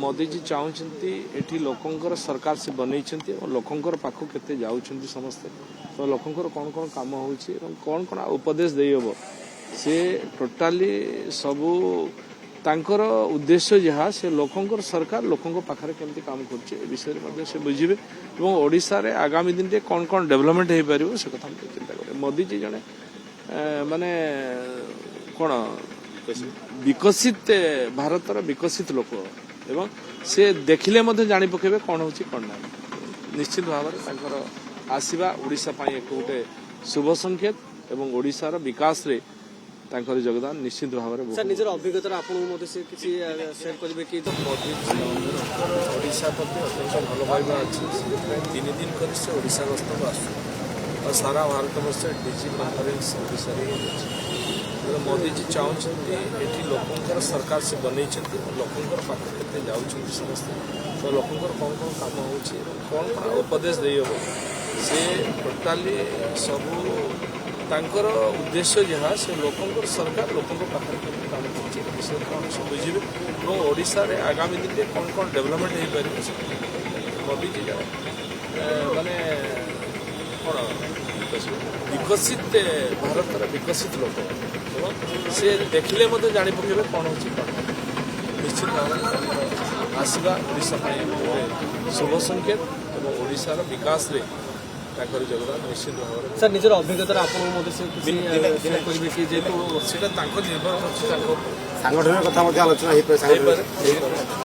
मोदी जी चाहते एटी लोकंकर सरकार से बनई लोकंकर पाख के जाऊँच समस्ते तो लोकंकर कौन कौन काम हो कौन कौन उपदेश दे हम से टोटाली सबू तांकर उद्देश्य जहाँ से लोकंकर सरकार लोकों पाखे केमती काम कर विषय से बुझे और ओडिशा रे आगामी दिन में कौन कौन डेवलपमेंट हो पार से कथा चिंता करें। मोदी जी जड़े माने कौन विकसित भारतर विकसित लोक एवं से देखिले जानी पकेबे कौन हो कौन ना निश्चित भाव में आसवा ओडिशा एक गोटे शुभ संकेत एवं ओडिशार विकास रे तांकर योगदान निश्चित भाव में सर निजर अभिज्ञता आपको शेयर करेंगे कि मोदी ओडिशा प्रति अत्यंत भल पाइबा अच्छी तीन दिन कर ओडिशा गस्त को आस सारा भारत वर्ष डीजी कॉन्फ्रेंस ओडिशा मोदी जी चाहते ये लोकंकर सरकार से बनई लोकंकर पाखे के जाऊँच समस्ते तो लोकंकर कौन कौन काम हो कौन कौन उपदेश दे हम से टोटाली सबू तांकर उद्देश्य जहाँ से लोकंकर सरकार लोकों पाखे केमती काम कर विषय कौन से बुझे और ओडिशा रे आगामी दिन में कौन कौन डेवलपमेंट हो पार मोदी जी माने कौन विकसित भारतर विकसित लोक से देखिले जानी पकेबे कौन हो कौन निश्चित भाव में आसवा ओडिशा शुभ संकेत और ओडिशार विकास रे योगदान निश्चित भाव में सर निजर अभिज्ञता आपको शेयर करेंगे कि जेहेतु निर्भर कर सांगठनिक कथा आलोचना